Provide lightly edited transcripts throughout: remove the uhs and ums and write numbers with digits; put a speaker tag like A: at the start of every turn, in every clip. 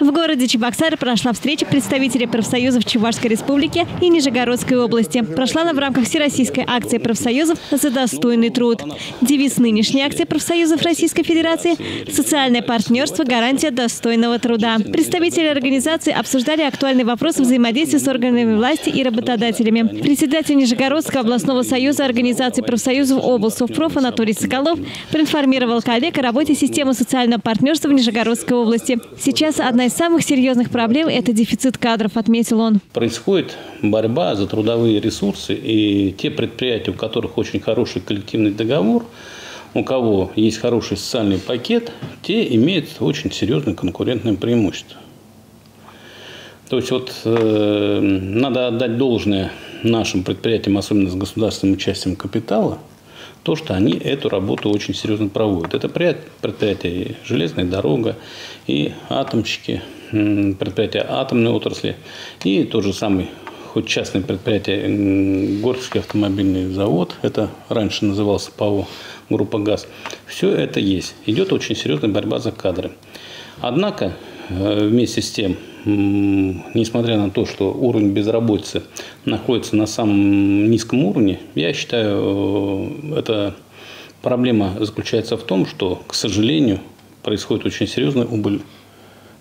A: В городе Чебоксары прошла встреча представителей профсоюзов Чувашской республики и Нижегородской области. Прошла она в рамках всероссийской акции профсоюзов «За достойный труд». Девиз нынешней акции профсоюзов Российской Федерации – «Социальное партнерство. Гарантия достойного труда». Представители организации обсуждали актуальные вопросы взаимодействия с органами власти и работодателями. Председатель Нижегородского областного союза организации профсоюзов облсовпроф Анатолий Соколов проинформировал коллег о работе системы социального партнерства в Нижегородской области. Сейчас одна из самых серьезных проблем – это дефицит кадров, отметил он.
B: Происходит борьба за трудовые ресурсы, и те предприятия, у которых очень хороший коллективный договор, у кого есть хороший социальный пакет, те имеют очень серьезное конкурентное преимущество. То есть надо отдать должное нашим предприятиям, особенно с государственным участием капитала, то, что они эту работу очень серьезно проводят. Это предприятия и железная дорога, и атомщики, предприятия атомной отрасли, и тот же самый, хоть частное предприятие, Горский автомобильный завод, это раньше назывался ПАО «Группа ГАЗ». Все это есть. Идет очень серьезная борьба за кадры. Однако, вместе с тем, несмотря на то, что уровень безработицы находится на самом низком уровне, я считаю, эта проблема заключается в том, что, к сожалению, происходит очень серьезная убыль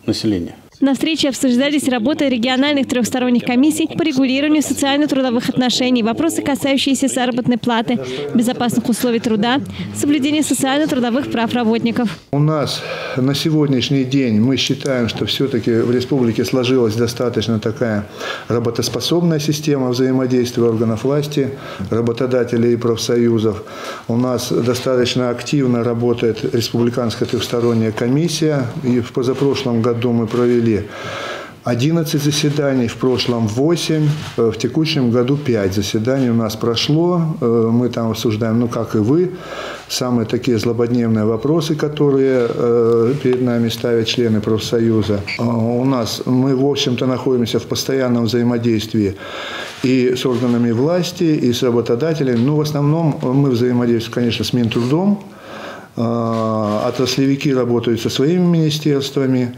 B: населения.
A: На встрече обсуждались работы региональных трехсторонних комиссий по регулированию социально-трудовых отношений, вопросы, касающиеся заработной платы, безопасных условий труда, соблюдения социально-трудовых прав работников.
C: У нас на сегодняшний день мы считаем, что все-таки в республике сложилась достаточно такая работоспособная система взаимодействия органов власти, работодателей и профсоюзов. У нас достаточно активно работает республиканская трехсторонняя комиссия. И в позапрошлом году мы провели 11 заседаний, в прошлом 8, в текущем году 5 заседаний у нас прошло. Мы там обсуждаем, как и вы, самые такие злободневные вопросы, которые перед нами ставят члены профсоюза. Мы, в общем-то, находимся в постоянном взаимодействии и с органами власти, и с работодателями. В основном мы взаимодействуем, конечно, с Минтрудом. Отраслевики работают со своими министерствами.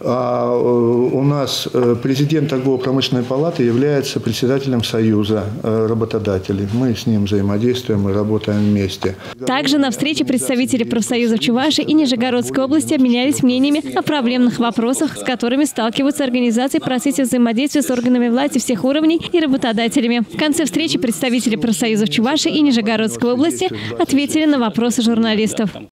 C: А у нас президент торгово-промышленной палаты является председателем союза работодателей. Мы с ним взаимодействуем и работаем вместе.
A: Также на встрече представители профсоюзов Чувашии и Нижегородской области обменялись мнениями о проблемных вопросах, с которыми сталкиваются организации в процессе взаимодействия с органами власти всех уровней и работодателями. В конце встречи представители профсоюзов Чувашии и Нижегородской области ответили на вопросы журналистов.